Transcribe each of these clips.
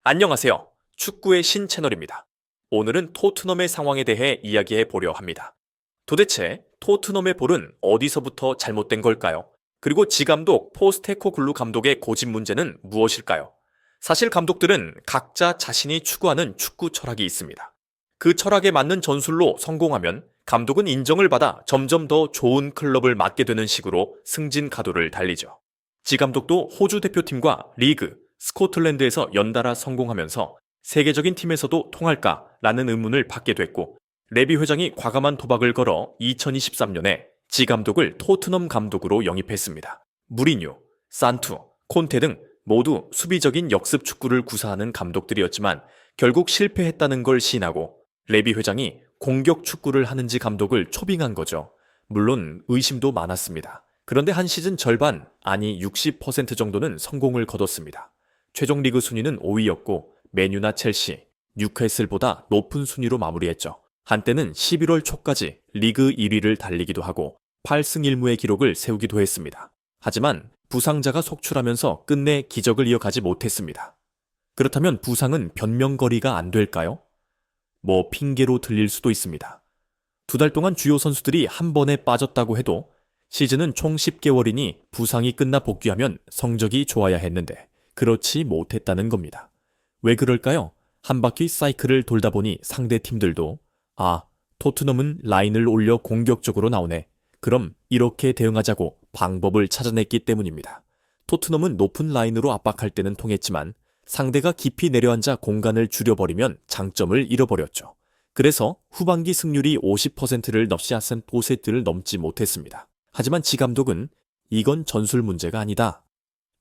안녕하세요. 축구의 신 채널입니다. 오늘은 토트넘의 상황에 대해 이야기해 보려 합니다. 도대체 토트넘의 볼은 어디서부터 잘못된 걸까요? 그리고 지감독 포스테코글루 감독의 고집 문제는 무엇일까요? 사실 감독들은 각자 자신이 추구하는 축구 철학이 있습니다. 그 철학에 맞는 전술로 성공하면 감독은 인정을 받아 점점 더 좋은 클럽을 맡게 되는 식으로 승진 가도를 달리죠. 지감독도 호주 대표팀과 리그, 스코틀랜드에서 연달아 성공하면서 세계적인 팀에서도 통할까라는 의문을 받게 됐고, 레비 회장이 과감한 도박을 걸어 2023년에 지 감독을 토트넘 감독으로 영입했습니다. 무리뉴, 산투, 콘테 등 모두 수비적인 역습 축구를 구사하는 감독들이었지만 결국 실패했다는 걸 시인하고, 레비 회장이 공격 축구를 하는지 감독을 초빙한 거죠. 물론 의심도 많았습니다. 그런데 한 시즌 절반, 아니 60% 정도는 성공을 거뒀습니다. 최종 리그 순위는 5위였고 맨유나 첼시, 뉴캐슬보다 높은 순위로 마무리했죠. 한때는 11월 초까지 리그 1위를 달리기도 하고 8승 1무의 기록을 세우기도 했습니다. 하지만 부상자가 속출하면서 끝내 기적을 이어가지 못했습니다. 그렇다면 부상은 변명거리가 안 될까요? 뭐 핑계로 들릴 수도 있습니다. 2달 동안 주요 선수들이 한 번에 빠졌다고 해도 시즌은 총 10개월이니 부상이 끝나 복귀하면 성적이 좋아야 했는데 그렇지 못했다는 겁니다. 왜 그럴까요? 한 바퀴 사이클을 돌다 보니 상대 팀들도 토트넘은 라인을 올려 공격적으로 나오네. 그럼 이렇게 대응하자고 방법을 찾아냈기 때문입니다. 토트넘은 높은 라인으로 압박할 때는 통했지만 상대가 깊이 내려앉아 공간을 줄여버리면 장점을 잃어버렸죠. 그래서 후반기 승률이 50%를 넘지 포세트를 넘지 못했습니다. 하지만 지 감독은 이건 전술 문제가 아니다.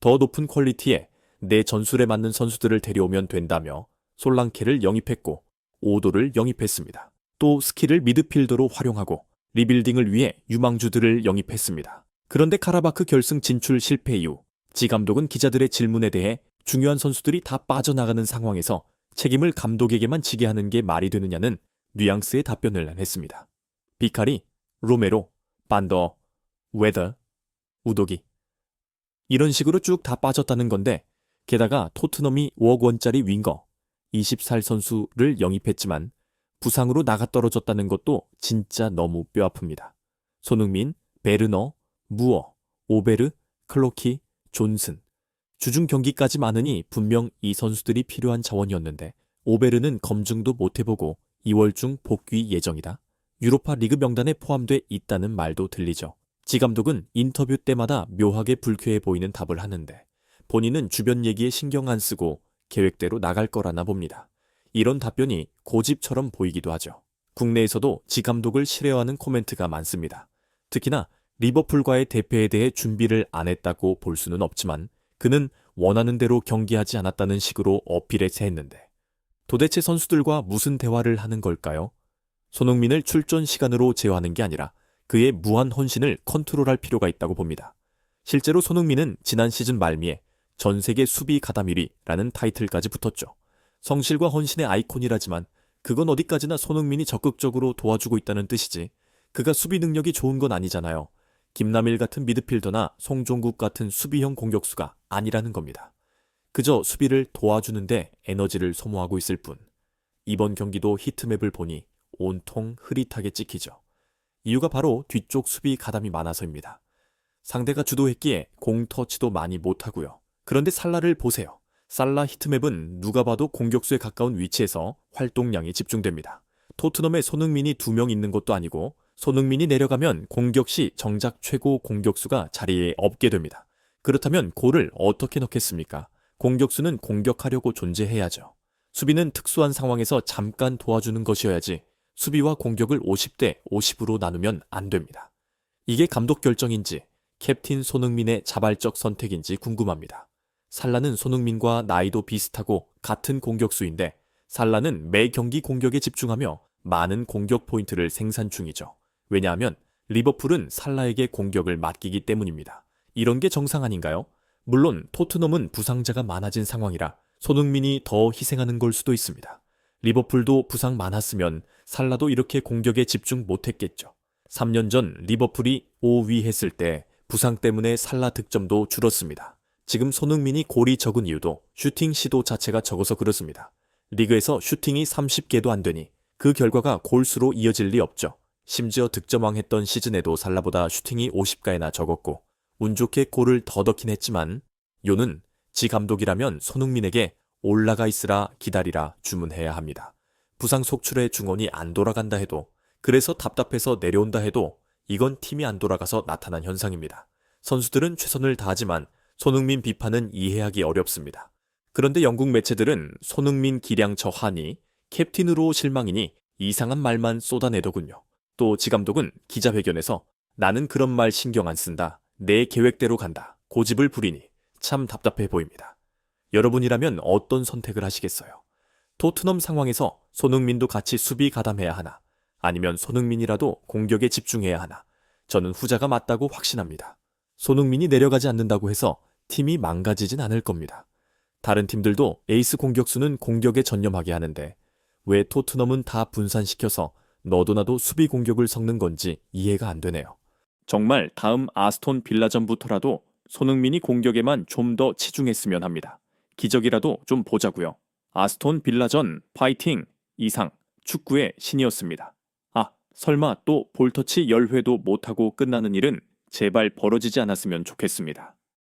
더 높은 퀄리티에 내 전술에 맞는 선수들을 데려오면 된다며 솔랑케를 영입했고 오도를 영입했습니다. 또 스킬을 미드필더로 활용하고 리빌딩을 위해 유망주들을 영입했습니다. 그런데 카라바크 결승 진출 실패 이후 지 감독은 기자들의 질문에 대해 중요한 선수들이 다 빠져나가는 상황에서 책임을 감독에게만 지게 하는 게 말이 되느냐는 뉘앙스의 답변을 했습니다. 비카리, 로메로, 반더, 웨더, 우도기 이런 식으로 쭉 다 빠졌다는 건데, 게다가 토트넘이 5억 원짜리 윙거 20살 선수를 영입했지만 부상으로 나가떨어졌다는 것도 진짜 너무 뼈아픕니다. 손흥민, 베르너, 무어, 오베르, 클로키, 존슨 주중 경기까지 많으니 분명 이 선수들이 필요한 자원이었는데 오베르는 검증도 못해보고 2월 중 복귀 예정이다. 유로파 리그 명단에 포함돼 있다는 말도 들리죠. 지 감독은 인터뷰 때마다 묘하게 불쾌해 보이는 답을 하는데 본인은 주변 얘기에 신경 안 쓰고 계획대로 나갈 거라나 봅니다. 이런 답변이 고집처럼 보이기도 하죠. 국내에서도 지 감독을 싫어하는 코멘트가 많습니다. 특히나 리버풀과의 대패에 대해 준비를 안 했다고 볼 수는 없지만 그는 원하는 대로 경기하지 않았다는 식으로 어필에 세했는데 도대체 선수들과 무슨 대화를 하는 걸까요? 손흥민을 출전 시간으로 제어하는 게 아니라 그의 무한 헌신을 컨트롤할 필요가 있다고 봅니다. 실제로 손흥민은 지난 시즌 말미에 전세계 수비 가담 1위라는 타이틀까지 붙었죠. 성실과 헌신의 아이콘이라지만 그건 어디까지나 손흥민이 적극적으로 도와주고 있다는 뜻이지 그가 수비 능력이 좋은 건 아니잖아요. 김남일 같은 미드필더나 송종국 같은 수비형 공격수가 아니라는 겁니다. 그저 수비를 도와주는데 에너지를 소모하고 있을 뿐. 이번 경기도 히트맵을 보니 온통 흐릿하게 찍히죠. 이유가 바로 뒤쪽 수비 가담이 많아서입니다. 상대가 주도했기에 공 터치도 많이 못하고요. 그런데 살라를 보세요. 살라 히트맵은 누가 봐도 공격수에 가까운 위치에서 활동량이 집중됩니다. 토트넘에 손흥민이 2명 있는 것도 아니고 손흥민이 내려가면 공격 시 정작 최고 공격수가 자리에 없게 됩니다. 그렇다면 골을 어떻게 넣겠습니까? 공격수는 공격하려고 존재해야죠. 수비는 특수한 상황에서 잠깐 도와주는 것이어야지 수비와 공격을 50대 50으로 나누면 안 됩니다. 이게 감독 결정인지 캡틴 손흥민의 자발적 선택인지 궁금합니다. 살라는 손흥민과 나이도 비슷하고 같은 공격수인데 살라는 매 경기 공격에 집중하며 많은 공격 포인트를 생산 중이죠. 왜냐하면 리버풀은 살라에게 공격을 맡기기 때문입니다. 이런 게 정상 아닌가요? 물론 토트넘은 부상자가 많아진 상황이라 손흥민이 더 희생하는 걸 수도 있습니다. 리버풀도 부상 많았으면 살라도 이렇게 공격에 집중 못했겠죠. 3년 전 리버풀이 5위 했을 때 부상 때문에 살라 득점도 줄었습니다. 지금 손흥민이 골이 적은 이유도 슈팅 시도 자체가 적어서 그렇습니다. 리그에서 슈팅이 30개도 안 되니 그 결과가 골수로 이어질 리 없죠. 심지어 득점왕했던 시즌에도 살라보다 슈팅이 50가이나 적었고 운 좋게 골을 더 넣긴 했지만 요는 지 감독이라면 손흥민에게 올라가 있으라 기다리라 주문해야 합니다. 부상 속출에 중원이 안 돌아간다 해도 그래서 답답해서 내려온다 해도 이건 팀이 안 돌아가서 나타난 현상입니다. 선수들은 최선을 다하지만 손흥민 비판은 이해하기 어렵습니다. 그런데 영국 매체들은 손흥민 기량처 하니 캡틴으로 실망이니 이상한 말만 쏟아내더군요. 또 지 감독은 기자회견에서 나는 그런 말 신경 안 쓴다. 내 계획대로 간다. 고집을 부리니 참 답답해 보입니다. 여러분이라면 어떤 선택을 하시겠어요? 토트넘 상황에서 손흥민도 같이 수비 가담해야 하나? 아니면 손흥민이라도 공격에 집중해야 하나? 저는 후자가 맞다고 확신합니다. 손흥민이 내려가지 않는다고 해서 팀이 망가지진 않을 겁니다. 다른 팀들도 에이스 공격수는 공격에 전념하게 하는데 왜 토트넘은 다 분산시켜서 너도 나도 수비 공격을 섞는 건지 이해가 안 되네요. 정말 다음 아스톤 빌라전부터라도 손흥민이 공격에만 좀 더 치중했으면 합니다. 기적이라도 좀 보자고요. 아스톤 빌라전 파이팅! 이상 축구의 신이었습니다. 아, 설마 또 볼터치 10회도 못하고 끝나는 일은 제발 벌어지지 않았으면 좋겠습니다.